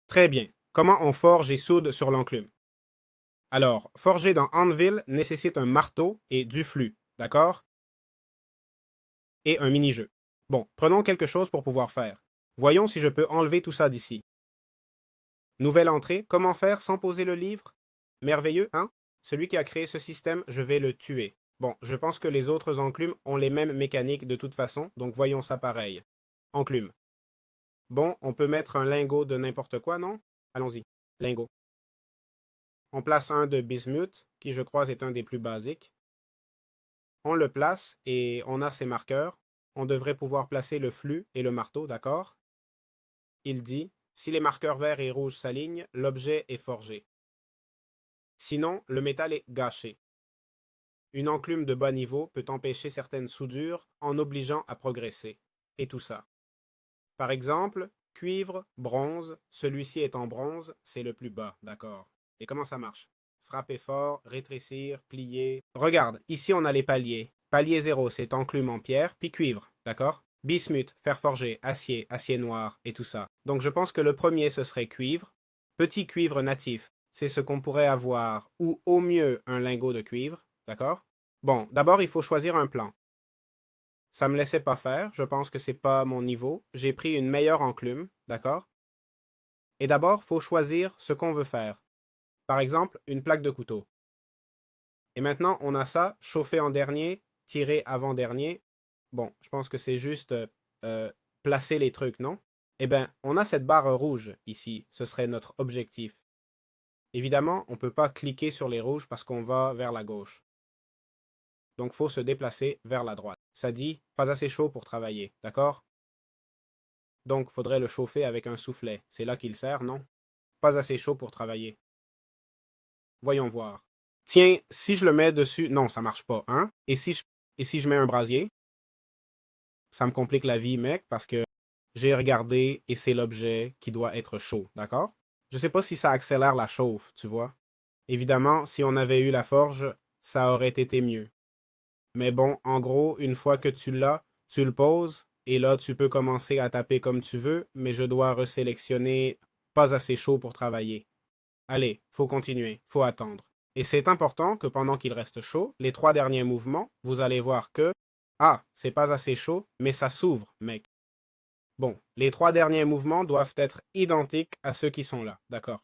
Très bien. Comment on forge et soude sur l'enclume? Alors, forger dans Anvil nécessite un marteau et du flux, d'accord? Et un mini-jeu. Bon, prenons quelque chose pour pouvoir faire. Voyons si je peux enlever tout ça d'ici. Nouvelle entrée, comment faire sans poser le livre? Merveilleux, hein? Celui qui a créé ce système, je vais le tuer. Bon, je pense que les autres enclumes ont les mêmes mécaniques de toute façon, donc voyons ça pareil. Enclume. Bon, on peut mettre un lingot de n'importe quoi, non? Allons-y. Lingot. On place un de bismuth, qui je crois est un des plus basiques. On le place et on a ses marqueurs. On devrait pouvoir placer le flux et le marteau, d'accord? Il dit, si les marqueurs verts et rouges s'alignent, l'objet est forgé. Sinon, le métal est gâché. Une enclume de bas niveau peut empêcher certaines soudures en obligeant à progresser. Et tout ça. Par exemple, cuivre, bronze, celui-ci est en bronze, c'est le plus bas, d'accord? Et comment ça marche? Frapper fort, rétrécir, plier. Regarde, ici on a les paliers. Palier 0, c'est enclume en pierre, puis cuivre, d'accord? Bismuth, fer forgé, acier, acier noir et tout ça. Donc je pense que le premier ce serait cuivre. Petit cuivre natif, c'est ce qu'on pourrait avoir, ou au mieux un lingot de cuivre, d'accord? Bon, d'abord il faut choisir un plan. Ça me laissait pas faire, je pense que c'est pas mon niveau. J'ai pris une meilleure enclume, d'accord? Et d'abord, faut choisir ce qu'on veut faire. Par exemple, une plaque de couteau. Et maintenant, on a ça, chauffé en dernier, tiré avant-dernier. Bon, je pense que c'est juste euh, placer les trucs, non? Eh bien, on a cette barre rouge ici, ce serait notre objectif. Évidemment, on ne peut pas cliquer sur les rouges parce qu'on va vers la gauche. Donc, il faut se déplacer vers la droite. Ça dit, pas assez chaud pour travailler, d'accord? Donc, faudrait le chauffer avec un soufflet. C'est là qu'il sert, non? Pas assez chaud pour travailler. Voyons voir. Tiens, si je le mets dessus... Non, ça marche pas, hein? Et si je mets un brasier? Ça me complique la vie, mec, parce que j'ai regardé et c'est l'objet qui doit être chaud, d'accord? Je sais pas si ça accélère la chauffe, tu vois. Évidemment, si on avait eu la forge, ça aurait été mieux. Mais bon, en gros, une fois que tu l'as, tu le poses, et là, tu peux commencer à taper comme tu veux, mais je dois resélectionner pas assez chaud pour travailler. Allez, faut continuer, faut attendre. Et c'est important que pendant qu'il reste chaud, les 3 derniers mouvements, vous allez voir que, ah, c'est pas assez chaud, mais ça s'ouvre, mec. Bon, les 3 derniers mouvements doivent être identiques à ceux qui sont là, d'accord?